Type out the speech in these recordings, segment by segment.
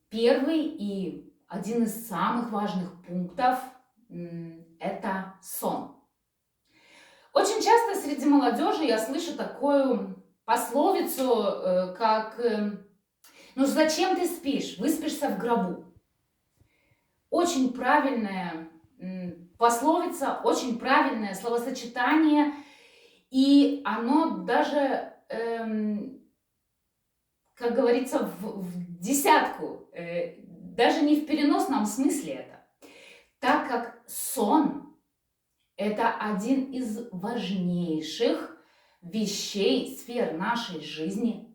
Первый и один из самых важных пунктов это сон. Очень часто среди молодежи я слышу такую пословицу, как «Ну зачем ты спишь? Выспишься в гробу». Очень правильная пословица, очень правильное словосочетание, и оно даже, как говорится, в десятку, даже не в переносном смысле это, так как сон – это один из важнейших вещей, сфер нашей жизни,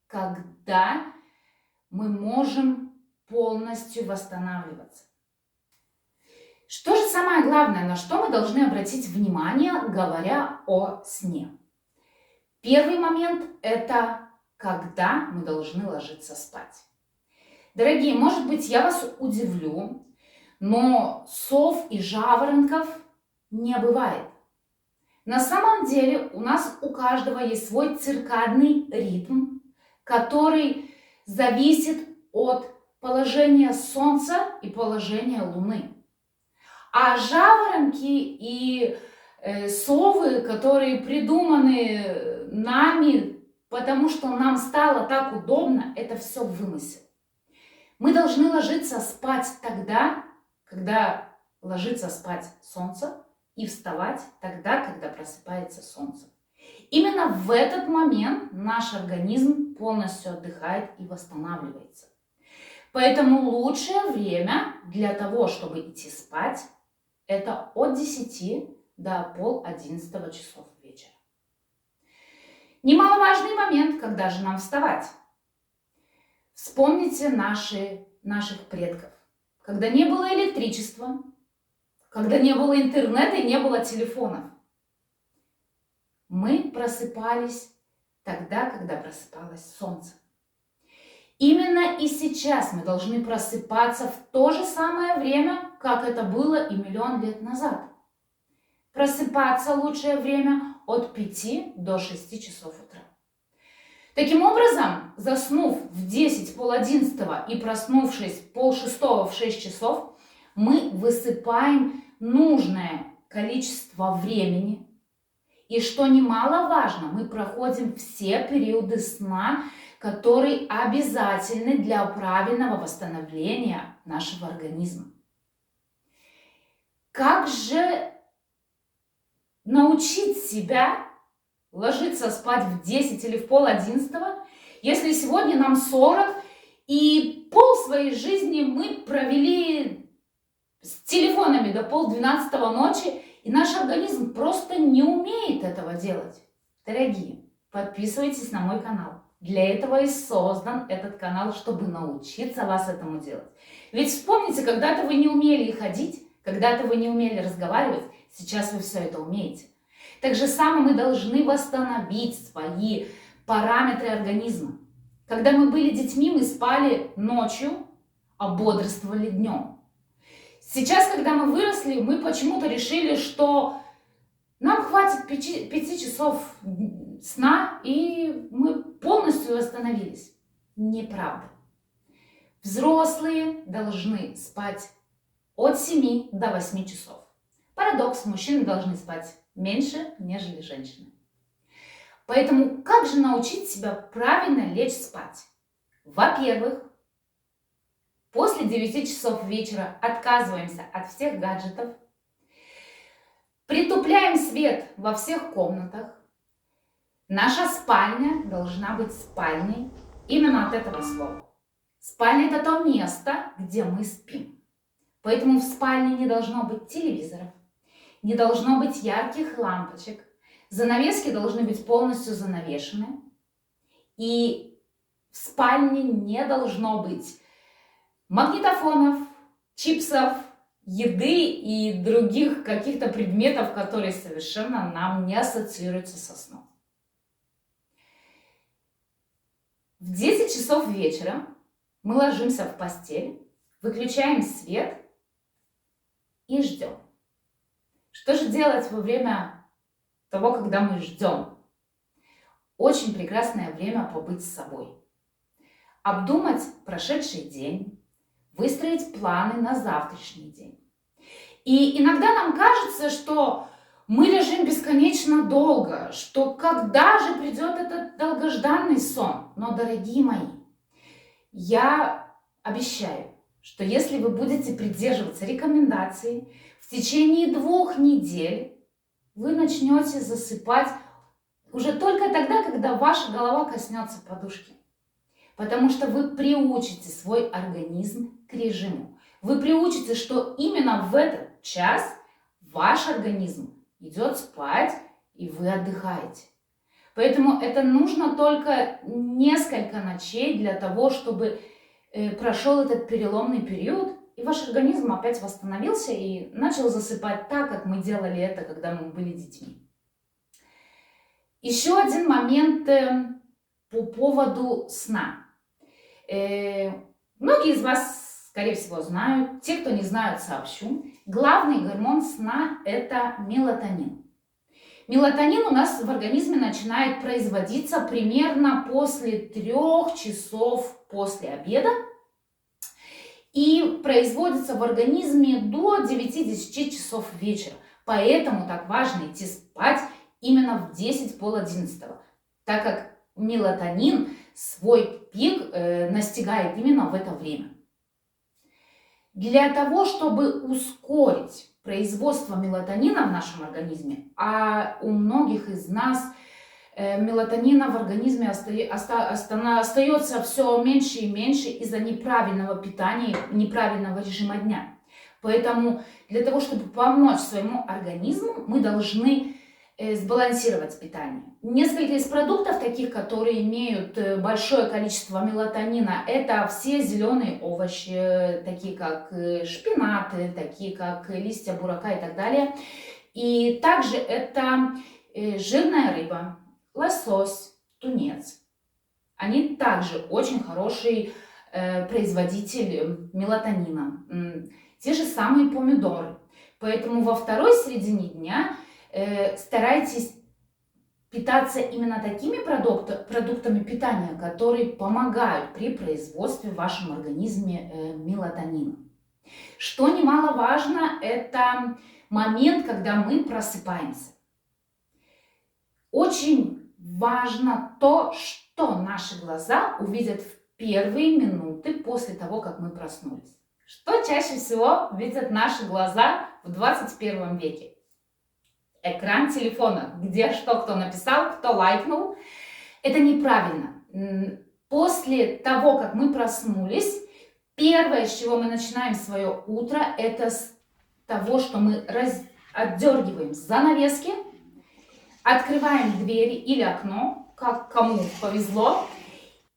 когда мы можем полностью восстанавливаться. Что же самое главное, на что мы должны обратить внимание, говоря о сне? Первый момент – это когда мы должны ложиться спать. Дорогие, может быть, я вас удивлю, но сов и жаворонков не бывает. На самом деле у нас у каждого есть свой циркадный ритм, который зависит от положения Солнца и положения Луны. А жаворонки и совы, которые придуманы нами, потому что нам стало так удобно, это все вымысел. Мы должны ложиться спать тогда, когда ложится спать Солнце, и вставать тогда, когда просыпается Солнце. Именно в этот момент наш организм полностью отдыхает и восстанавливается. Поэтому лучшее время для того, чтобы идти спать, это от 10 до 10:30 часов вечера. Немаловажный момент, когда же нам вставать. Вспомните наших предков. Когда не было электричества, когда не было интернета и не было телефонов, мы просыпались тогда, когда просыпалось солнце. Именно и сейчас мы должны просыпаться в то же самое время, как это было и миллион лет назад. Просыпаться лучшее время от 5 до 6 часов утра. Таким образом, заснув в 10, 10:30 и проснувшись 5:30 в 6 часов, мы высыпаем нужное количество времени. И что немаловажно, мы проходим все периоды сна, которые обязательны для правильного восстановления нашего организма. Как же научить себя ложиться спать в 10 или в 10:30, если сегодня нам 40, и пол своей жизни мы провели с телефонами до 11:30 ночи, и наш организм просто не умеет этого делать. Дорогие, подписывайтесь на мой канал. Для этого и создан этот канал, чтобы научиться вас этому делать. Ведь вспомните, когда-то вы не умели ходить, когда-то вы не умели разговаривать, сейчас вы все это умеете. Так же самое мы должны восстановить свои параметры организма. Когда мы были детьми, мы спали ночью, а бодрствовали днем. Сейчас, когда мы выросли, мы почему-то решили, что нам хватит 5 часов сна, и мы полностью восстановились. Неправда. Взрослые должны спать от 7 до 8 часов. Парадокс, мужчины должны спать меньше, нежели женщины. Поэтому как же научить себя правильно лечь спать? Во-первых, после 9 часов вечера отказываемся от всех гаджетов, притупляем свет во всех комнатах. Наша спальня должна быть спальней именно от этого слова. Спальня – это то место, где мы спим. Поэтому в спальне не должно быть телевизоров, не должно быть ярких лампочек, занавески должны быть полностью занавешены, и в спальне не должно быть магнитофонов, чипсов, еды и других каких-то предметов, которые совершенно нам не ассоциируются со сном. В 10 часов вечера мы ложимся в постель, выключаем свет и ждем. Что же делать во время того, когда мы ждем? Очень прекрасное время побыть с собой. обдумать прошедший день, выстроить планы на завтрашний день. И иногда нам кажется, что мы лежим бесконечно долго, что когда же придет этот долгожданный сон. Но, дорогие мои, я обещаю, что если вы будете придерживаться рекомендаций, в течение 2 недель вы начнете засыпать уже только тогда, когда ваша голова коснется подушки. Потому что вы приучите свой организм к режиму. Вы приучите, что именно в этот час ваш организм идет спать, и вы отдыхаете. Поэтому это нужно только несколько ночей для того, чтобы прошел этот переломный период, и ваш организм опять восстановился и начал засыпать так, как мы делали это, когда мы были детьми. Еще один момент по поводу сна. Многие из вас, скорее всего, знают. Те, кто не знают, сообщу. Главный гормон сна – это мелатонин. Мелатонин у нас в организме начинает производиться примерно после 3 часов после обеда и производится в организме до 9-10 часов вечера. Поэтому так важно идти спать именно в 10-10:30, так как мелатонин свой пик настигает именно в это время. Для того, чтобы ускорить производство мелатонина в нашем организме, а у многих из нас мелатонина в организме остается все меньше и меньше из-за неправильного питания, неправильного режима дня. Поэтому для того, чтобы помочь своему организму, мы должны сбалансировать питание. Несколько из продуктов, таких, которые имеют большое количество мелатонина, это все зеленые овощи, такие как шпинаты, такие как листья бурака и так далее. И также это жирная рыба, лосось, тунец. Они также очень хороший производитель мелатонина. Те же самые помидоры. Поэтому во второй середине дня старайтесь питаться именно такими продуктами питания, которые помогают при производстве в вашем организме мелатонина. Что немаловажно, это момент, когда мы просыпаемся. Очень важно то, что наши глаза увидят в первые минуты после того, как мы проснулись. Что чаще всего видят наши глаза в 21 веке? Экран телефона, где что кто написал, кто лайкнул. Это неправильно. После того, как мы проснулись, первое, с чего мы начинаем свое утро, это с того, что мы отдергиваем занавески, открываем двери или окно, как кому повезло,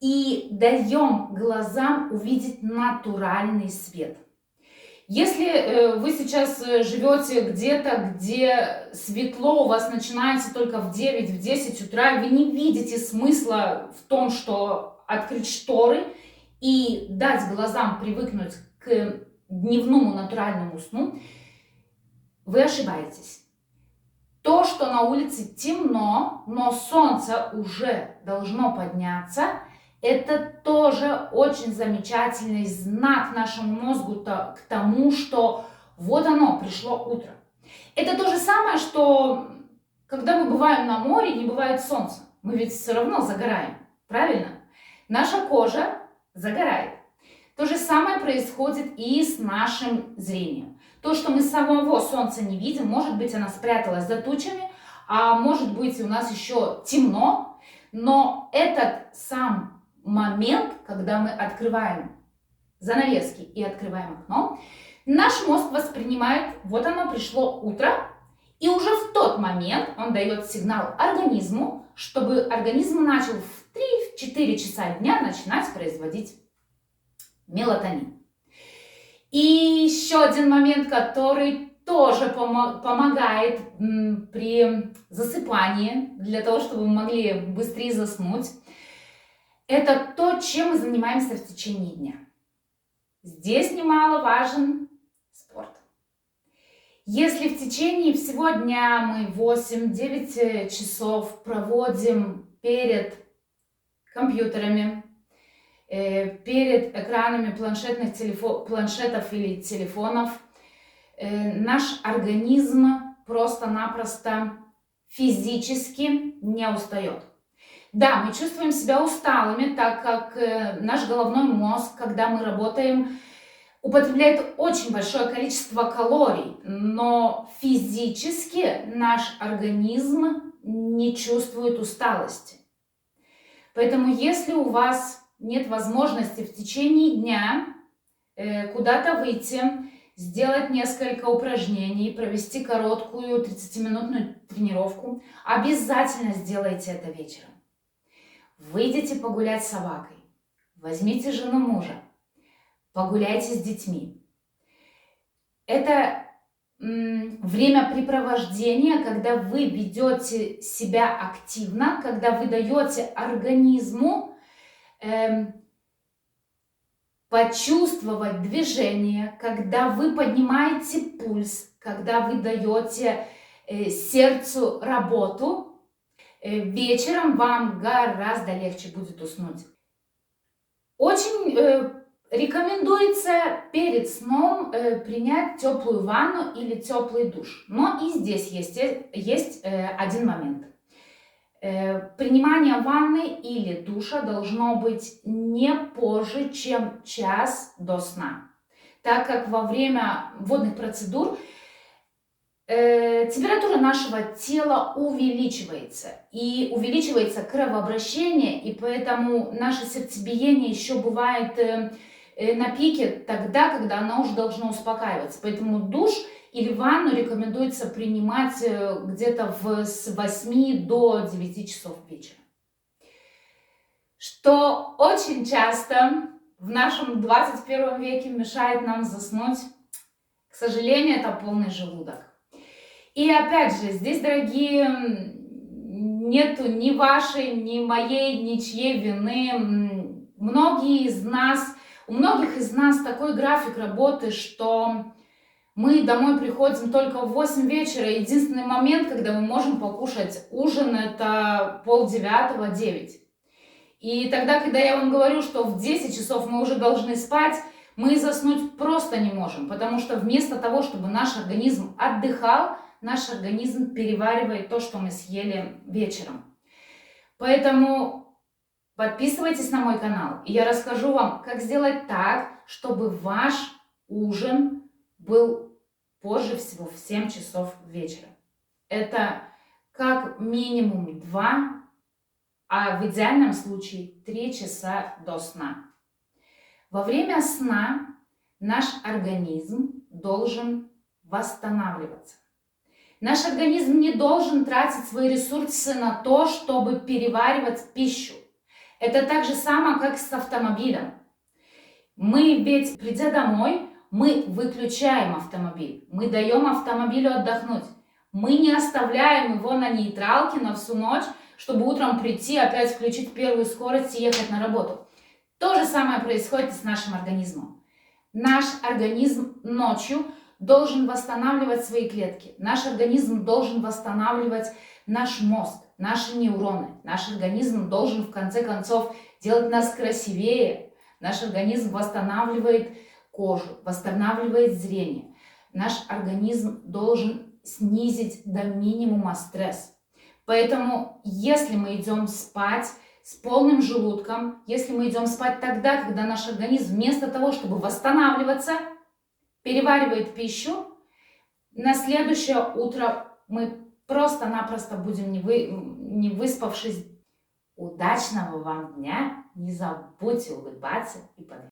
и даем глазам увидеть натуральный свет. Если вы сейчас живете где-то, где светло у вас начинается только в 9-10 утра, и вы не видите смысла в том, что открыть шторы и дать глазам привыкнуть к дневному натуральному сну, вы ошибаетесь. То, что на улице темно, но солнце уже должно подняться, это тоже очень замечательный знак нашему мозгу к тому, что вот оно, пришло утро. Это то же самое, что когда мы бываем на море, не бывает солнца. Мы ведь все равно загораем, правильно? Наша кожа загорает. То же самое происходит и с нашим зрением. То, что мы самого солнца не видим, может быть, оно спряталось за тучами, а может быть, у нас еще темно, но этот сам момент, когда мы открываем занавески и открываем окно, наш мозг воспринимает, вот оно, пришло утро, и уже в тот момент он дает сигнал организму, чтобы организм начал в 3-4 часа дня начинать производить мелатонин. И еще один момент, который тоже помогает при засыпании, для того, чтобы мы могли быстрее заснуть, это то, чем мы занимаемся в течение дня. Здесь немаловажен спорт. Если в течение всего дня мы 8-9 часов проводим перед компьютерами, перед экранами планшетов или телефонов, наш организм просто-напросто физически не устает. Да, мы чувствуем себя усталыми, так как наш головной мозг, когда мы работаем, употребляет очень большое количество калорий, но физически наш организм не чувствует усталости. Поэтому если у вас нет возможности в течение дня куда-то выйти, сделать несколько упражнений, провести короткую 30-минутную тренировку, обязательно сделайте это вечером. Выйдите погулять с собакой, возьмите жену мужа, погуляйте с детьми. Это времяпрепровождение, когда вы ведете себя активно, когда вы даете организму почувствовать движение, когда вы поднимаете пульс, когда вы даете сердцу работу, вечером вам гораздо легче будет уснуть. Очень рекомендуется перед сном принять теплую ванну или теплый душ. Но и здесь есть один момент. Принимание ванны или душа должно быть не позже, чем час до сна, так как во время водных процедур температура нашего тела увеличивается, и увеличивается кровообращение, и поэтому наше сердцебиение еще бывает на пике тогда, когда оно уже должно успокаиваться. Поэтому душ или ванну рекомендуется принимать где-то с 8 до 9 часов вечера. Что очень часто в нашем 21 веке мешает нам заснуть, к сожалению, это полный желудок. И опять же, здесь, дорогие, нету ни вашей, ни моей, ничьей вины. У многих из нас такой график работы, что мы домой приходим только в 8 вечера. Единственный момент, когда мы можем покушать ужин, это 8:30-9. И тогда, когда я вам говорю, что в 10 часов мы уже должны спать, мы заснуть просто не можем. Потому что вместо того, чтобы наш организм отдыхал, наш организм переваривает то, что мы съели вечером. Поэтому подписывайтесь на мой канал, и я расскажу вам, как сделать так, чтобы ваш ужин был позже всего в 7 часов вечера. Это как минимум 2, а в идеальном случае 3 часа до сна. Во время сна наш организм должен восстанавливаться. Наш организм не должен тратить свои ресурсы на то, чтобы переваривать пищу. Это так же само, как с автомобилем. Мы ведь, придя домой, мы выключаем автомобиль, мы даем автомобилю отдохнуть. Мы не оставляем его на нейтралке на всю ночь, чтобы утром прийти, опять включить первую скорость и ехать на работу. То же самое происходит и с нашим организмом. Наш организм ночью должен восстанавливать свои клетки. Наш организм должен восстанавливать наш мозг, наши нейроны. Наш организм должен, в конце концов, делать нас красивее. Наш организм восстанавливает кожу, восстанавливает зрение. Наш организм должен снизить до минимума стресс. Поэтому, если мы идем спать с полным желудком, если мы идем спать тогда, когда наш организм вместо того, чтобы восстанавливаться, переваривает пищу, на следующее утро мы просто-напросто будем не выспавшись. Удачного вам дня! Не забудьте улыбаться и подвигаться.